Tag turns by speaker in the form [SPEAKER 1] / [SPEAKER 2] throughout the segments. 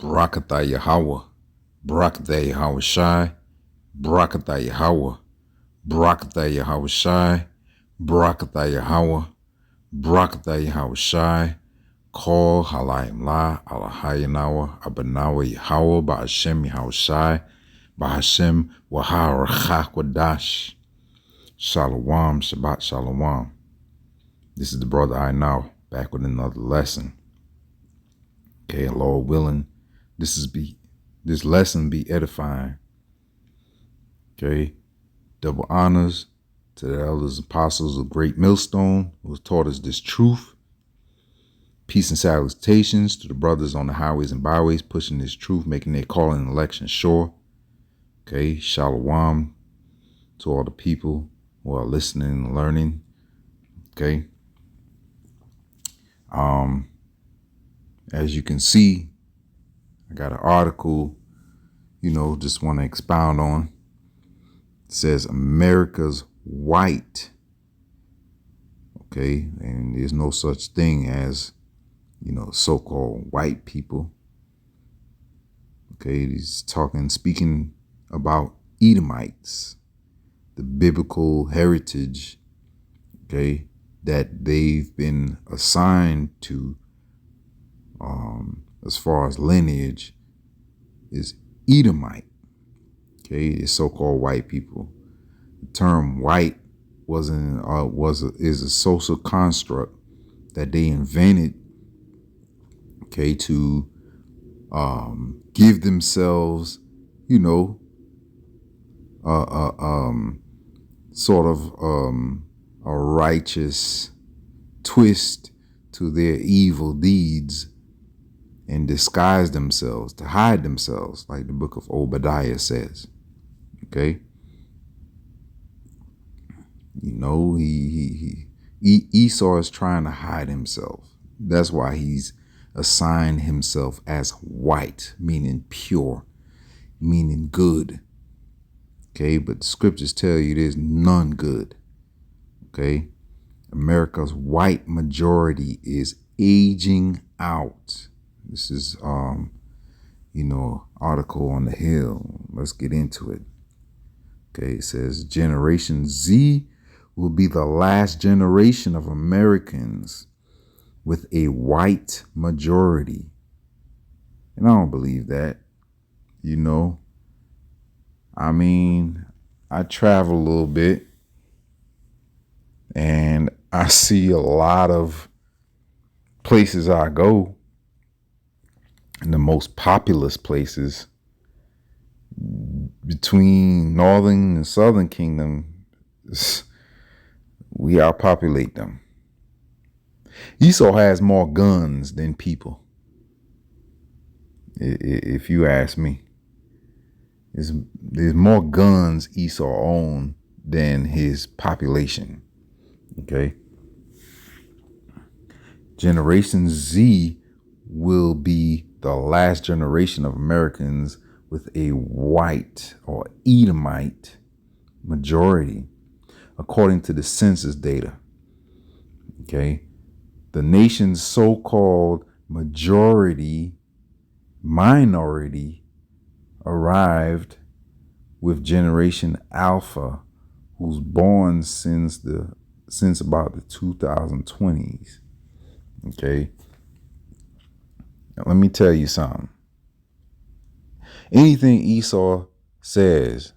[SPEAKER 1] Barakatah Yahweh, Barakatah Yahweh Shai, Barakatah Yahweh, Barakatah Yahweh Shai, Barakatah Yahweh, Barakatah Yahweh Shai, Call Halayim La, Alahayanawa, Abanawa Yahweh, Ba'ashem Yahweh Shai, Ba'ashem Waharachach Wadash. Shalom, Shabbat Shalom. This is the brother I know, back with another lesson. Okay, Lord willing, this lesson be edifying. Okay, double honors to the elders and apostles of Great Millstone who has taught us this truth. Peace and salutations to the brothers on the highways and byways pushing this truth, making their calling and election sure. Okay, shalom to all the people who are listening and learning. Okay. As you can see, I got an article, just want to expound on. It says America's white. Okay. And there's no such thing as, so-called white people. Okay. He's speaking about Edomites, the biblical heritage, okay, that they've been assigned to, as far as lineage, is Edomite. Okay, it's so-called white people. The term white is a social construct that they invented, okay, to give themselves, sort of a righteous twist to their evil deeds and disguise themselves, to hide themselves, like the book of Obadiah says. Okay. Esau is trying to hide himself. That's why he's assigned himself as white, meaning pure, meaning good. Okay, but the scriptures tell you there's none good. Okay, America's white majority is aging out. This is, article on the Hill. Let's get into it. Okay, it says Generation Z will be the last generation of Americans with a white majority. And I don't believe that, I travel a little bit and I see a lot of places I go, and the most populous places between Northern and Southern Kingdom, we outpopulate them. Esau has more guns than people, if you ask me. There's more guns Esau owns than his population. Okay. Generation Z will be the last generation of Americans with a white or Edomite majority, according to the census data. Okay. The nation's so-called minority arrived with Generation Alpha, who's born since about the 2020s. Okay. Now, let me tell you something. Anything Esau says,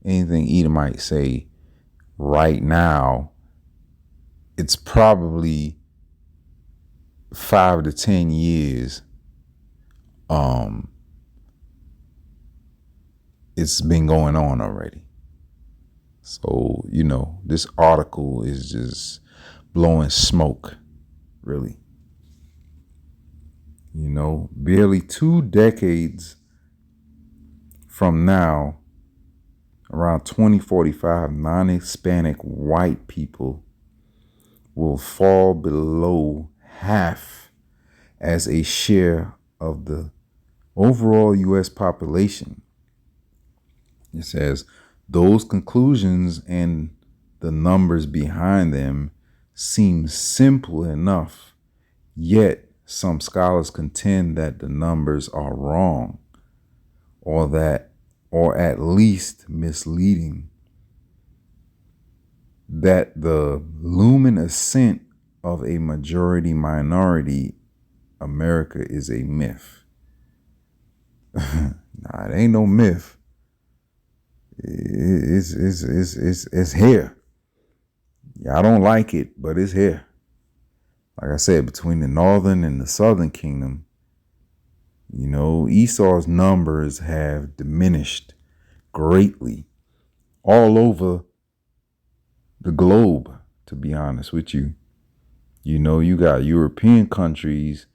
[SPEAKER 1] anything Edomite say right now, it's probably 5 to 10 years. It's been going on already. So, this article is just blowing smoke, really. Barely 2 decades from now, around 2045, non-Hispanic white people will fall below half as a share of the overall U.S. population. It says those conclusions and the numbers behind them seem simple enough, yet some scholars contend that the numbers are wrong, or at least misleading, that the looming ascent of a majority minority America is a myth. Nah, it ain't no myth. It's here. Y'all don't like it, but it's here. Like I said, between the northern and the southern kingdom, Esau's numbers have diminished greatly all over the globe, to be honest with you. You got European countries,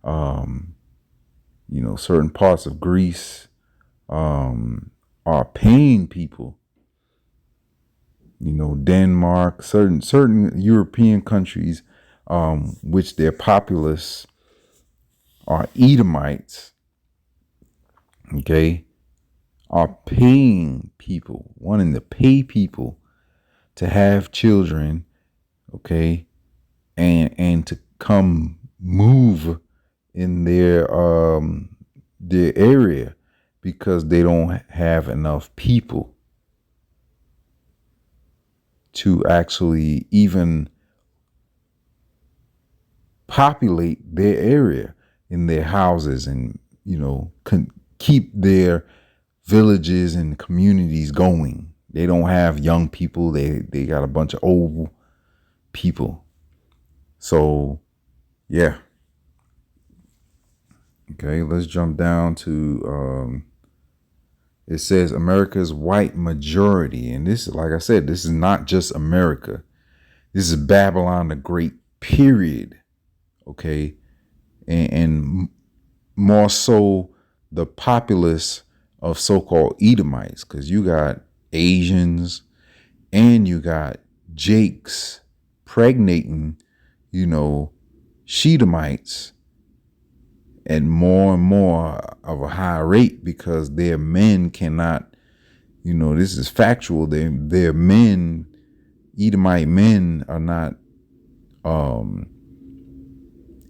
[SPEAKER 1] certain parts of Greece are paying people. Denmark, certain European countries, which their populace are Edomites, okay, are paying people, wanting to pay people to have children, okay, and to come move in their area because they don't have enough people to actually even populate their area in their houses and, keep their villages and communities going. They don't have young people. They got a bunch of old people. So, yeah. Okay, let's jump down to, it says America's white majority. And this, like I said, this is not just America. This is Babylon the Great, period. Okay. And more so the populace of so-called Edomites, because you got Asians and you got Jakes pregnating, Shedemites at more and more of a high rate because their men cannot, this is factual. Their men, Edomite men, are not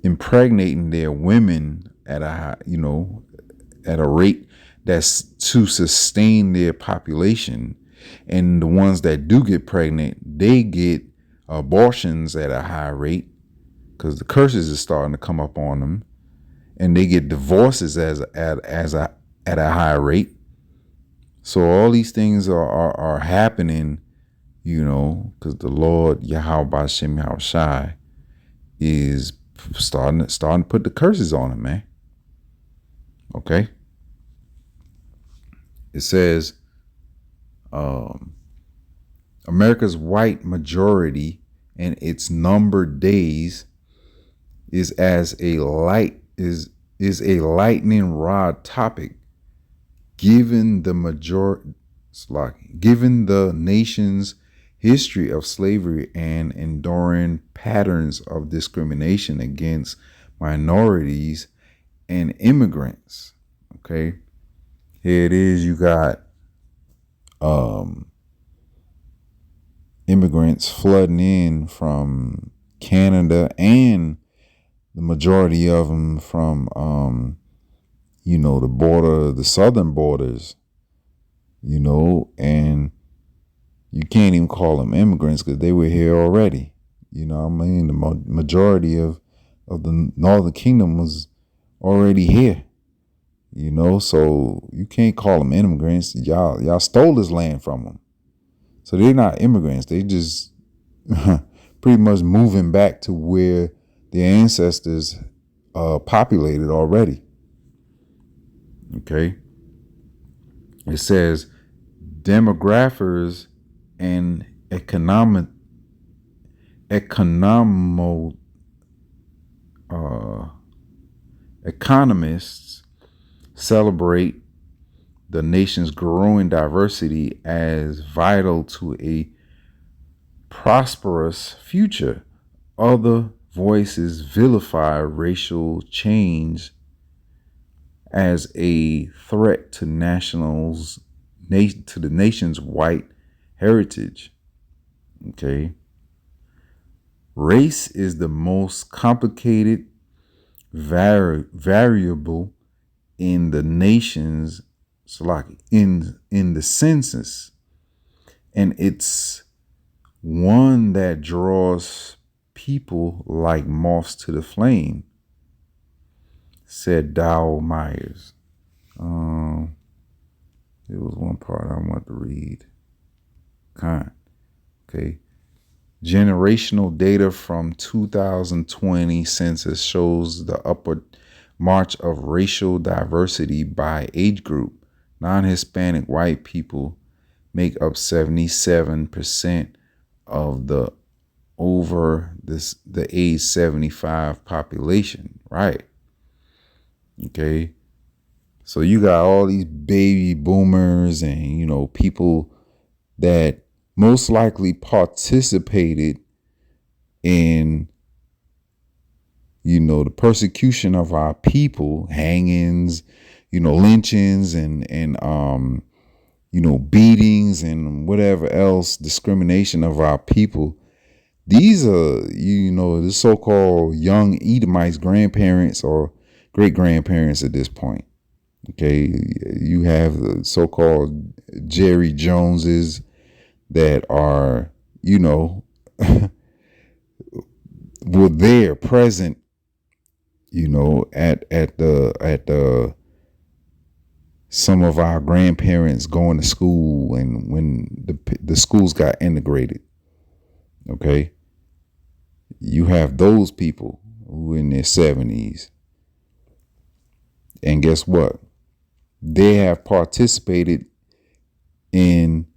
[SPEAKER 1] impregnating their women at a rate that's to sustain their population. And the ones that do get pregnant, they get abortions at a high rate because the curses is starting to come up on them, and they get divorces at a high rate. So all these things are happening, because the Lord Yahweh Bashem Yahushai is starting to put the curses on them, man. Okay. It says America's white majority and its numbered days is as a lightning rod topic, given the nation's history of slavery and enduring patterns of discrimination against minorities and immigrants. Okay, here it is. You got immigrants flooding in from Canada, and the majority of them from the southern borders, and you can't even call them immigrants because they were here already. The majority of the northern kingdom was already here. So you can't call them immigrants. Y'all stole this land from them. So they're not immigrants. They just pretty much moving back to where their ancestors populated already. Okay. It says demographers and economists celebrate the nation's growing diversity as vital to a prosperous future. Other voices vilify racial change as a threat to the nation's white heritage. Okay. Race is the most complicated variable in the nation's in the census, and it's one that draws people like moths to the flame, said Dow Myers. There was one part I want to read. Okay. Generational data from 2020 census shows the upward march of racial diversity by age group. Non-Hispanic white people make up 77% of the the age 75 population, right? Okay. So you got all these baby boomers and, people that most likely participated in, the persecution of our people, hangings, lynchings and beatings and whatever else, discrimination of our people. These are, the so-called young Edomites grandparents or great grandparents at this point. Okay, you have the so-called Jerry Joneses that are, were there present, at the some of our grandparents going to school and when the schools got integrated. Okay, you have those people who in their 70s, and guess what? They have participated in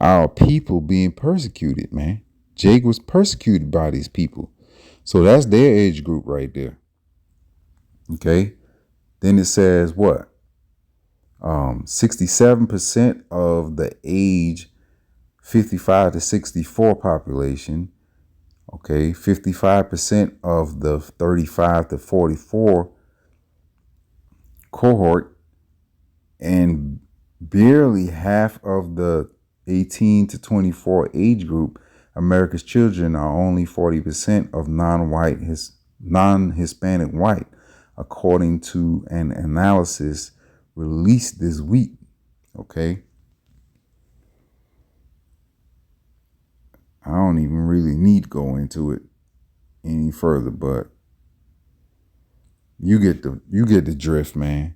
[SPEAKER 1] our people being persecuted, man. Jake was persecuted by these people. So that's their age group right there. Okay. Then it says what? 67% of the age 55 to 64 population. Okay. 55% of the 35 to 44 cohort, and barely half of the 18 to 24 age group. America's children are only 40% of non-Hispanic white, according to an analysis released this week. Okay. I don't even really need to go into it any further, but you get the drift, man.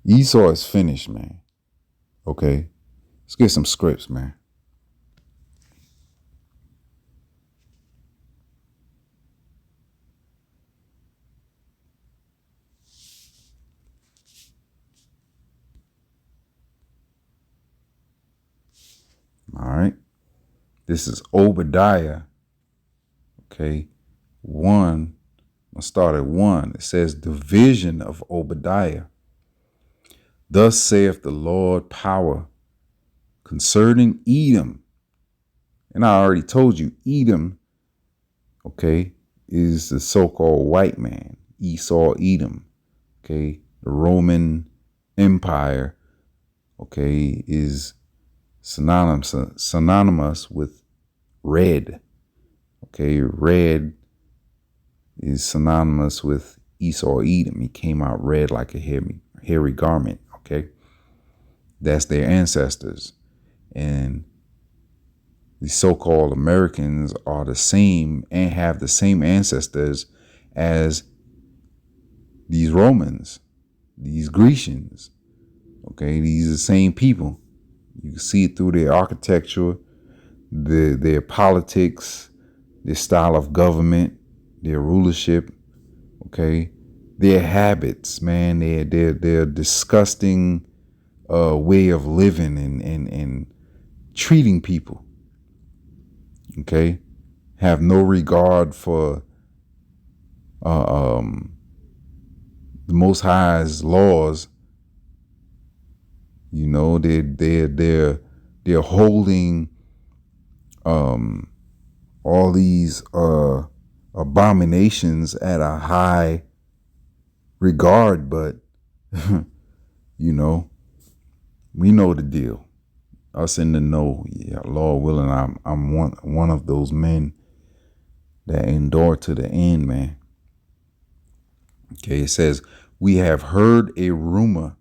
[SPEAKER 1] Esau is finished, man. Okay. Let's get some scripts, man. All right. This is Obadiah. Okay. 1. I'll start at 1. It says, the vision of Obadiah. Thus saith the Lord power concerning Edom. And I already told you, Edom, okay, is the so-called white man. Esau, Edom, okay. The Roman Empire, okay, is synonymous with red. Okay, red is synonymous with Esau, Edom. He came out red like a hairy garment. Okay, that's their ancestors. And the so-called Americans are the same and have the same ancestors as these Romans, these Grecians. Okay, these are the same people. You can see it through their architecture, their politics, their style of government, their rulership. Okay, their habits, man, their disgusting way of living and treating people. Okay, have no regard for the Most High's laws. They're holding all these abominations at a high regard, but we know the deal. Us in the know, yeah, Lord willing, I'm one of those men that endure to the end, man. Okay, it says, we have heard a rumor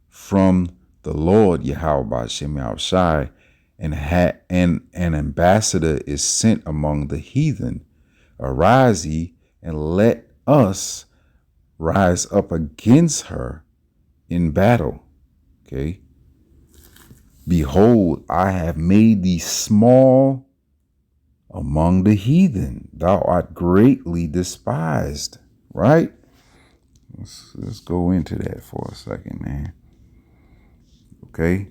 [SPEAKER 1] from the Lord Yahweh Ba'Shem Yahushai, and an ambassador is sent among the heathen. Arise ye, and let us rise up against her in battle. Okay. Behold, I have made thee small among the heathen. Thou art greatly despised. Right? Let's go into that for a second, man. Okay.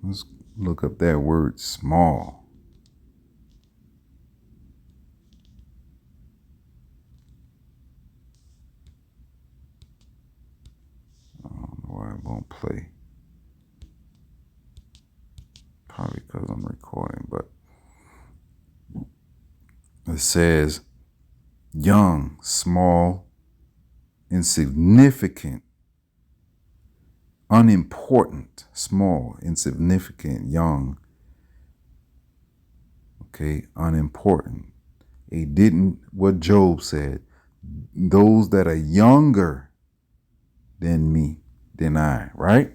[SPEAKER 1] Let's look up that word small. I don't know why it won't play. Probably because I'm recording, but it says young, small, insignificant, unimportant, small, insignificant, young. Okay, unimportant. It didn't, what Job said, those that are younger than me, than I, right?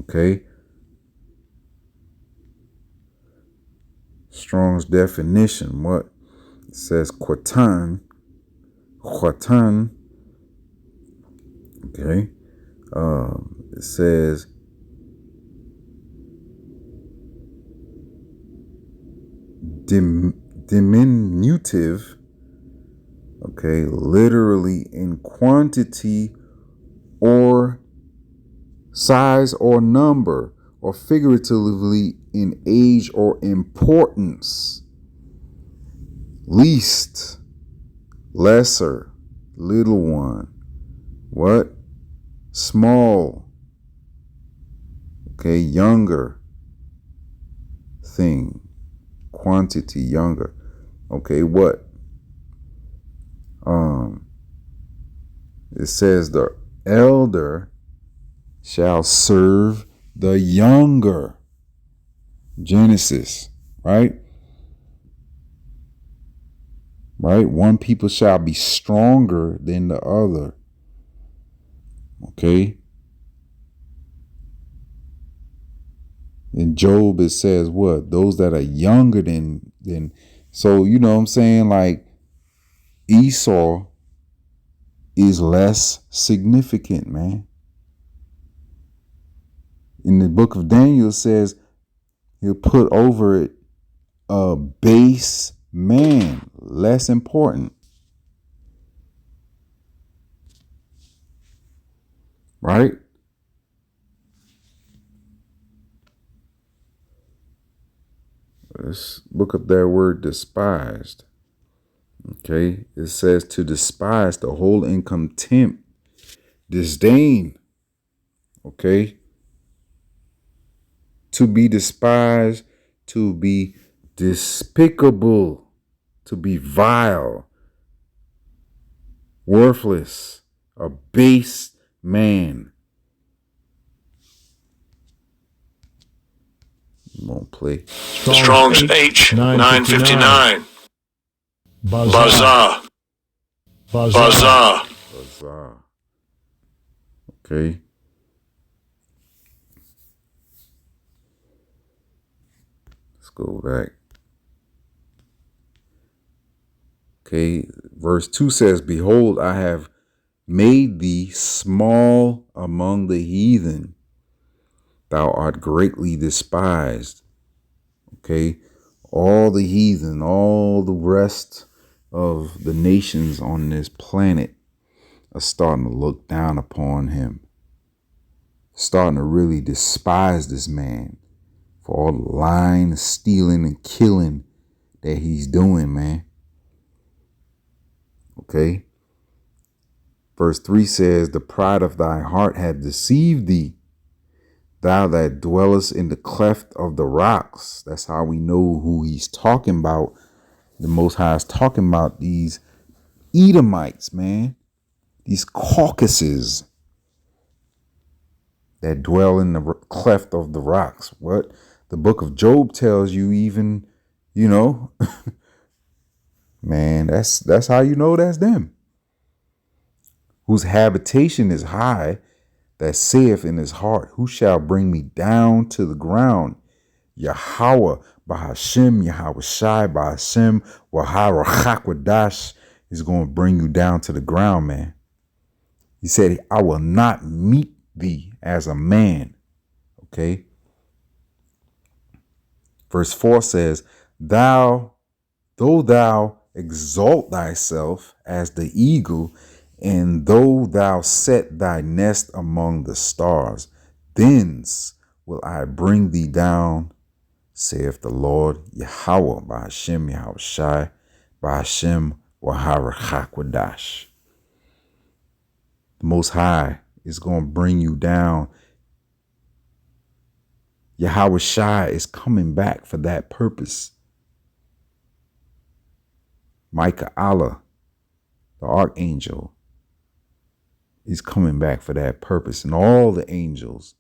[SPEAKER 1] Okay. Strong's definition, what? It says Khatan. Okay. It says diminutive, okay, literally in quantity or size or number, or figuratively in age or importance. Least, lesser, little one. What? Small. Okay, younger thing. Quantity, younger. Okay, what? It says the elder shall serve the younger. Genesis, right? Right? One people shall be stronger than the other. Okay? In Job, it says what? Those that are younger than, so you know what I'm saying? Like Esau is less significant, man. In the book of Daniel, it says he'll put over it a base man, less important. Right? Let's look up that word despised. Okay, it says to despise, to hold in contempt, disdain. Okay, to be despised, to be despicable, to be vile, worthless, a base man. Won't play.
[SPEAKER 2] Strong's H959. Bazaar.
[SPEAKER 1] Okay. Let's go back. Okay. Verse 2 says, behold, I have made thee small among the heathen. Thou art greatly despised. Okay. All the heathen, all the rest of the nations on this planet are starting to look down upon him. Starting to really despise this man for all the lying, stealing, and killing that he's doing, man. Okay. Verse 3 says, the pride of thy heart hath deceived thee, thou that dwellest in the cleft of the rocks. That's how we know who he's talking about. The Most High is talking about these Edomites, man. These Caucasus that dwell in the cleft of the rocks. What? The book of Job tells you even, you know, Man, that's how you know that's them. Whose habitation is high, that saith in his heart, who shall bring me down to the ground? Yahweh, Bahashem, Yahweh Shai, Bahashem, Wahara Chakwadash is going to bring you down to the ground, man. He said, I will not meet thee as a man. Okay. Verse 4 says, though thou exalt thyself as the eagle, and though thou set thy nest among the stars, thence will I bring thee down, saith the Lord Yahweh, Bahashem, Yahweh Shai, Bahashem, Wahara Chakwadash. The Most High is going to bring you down. Yahweh Shai is coming back for that purpose. Micah Allah, the archangel, is coming back for that purpose. And all the angels,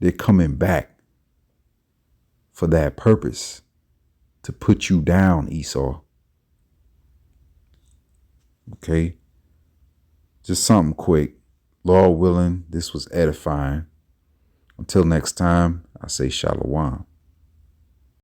[SPEAKER 1] they're coming back for that purpose, to put you down, Esau. Okay? Just something quick. Lord willing, this was edifying. Until next time, I say shalom.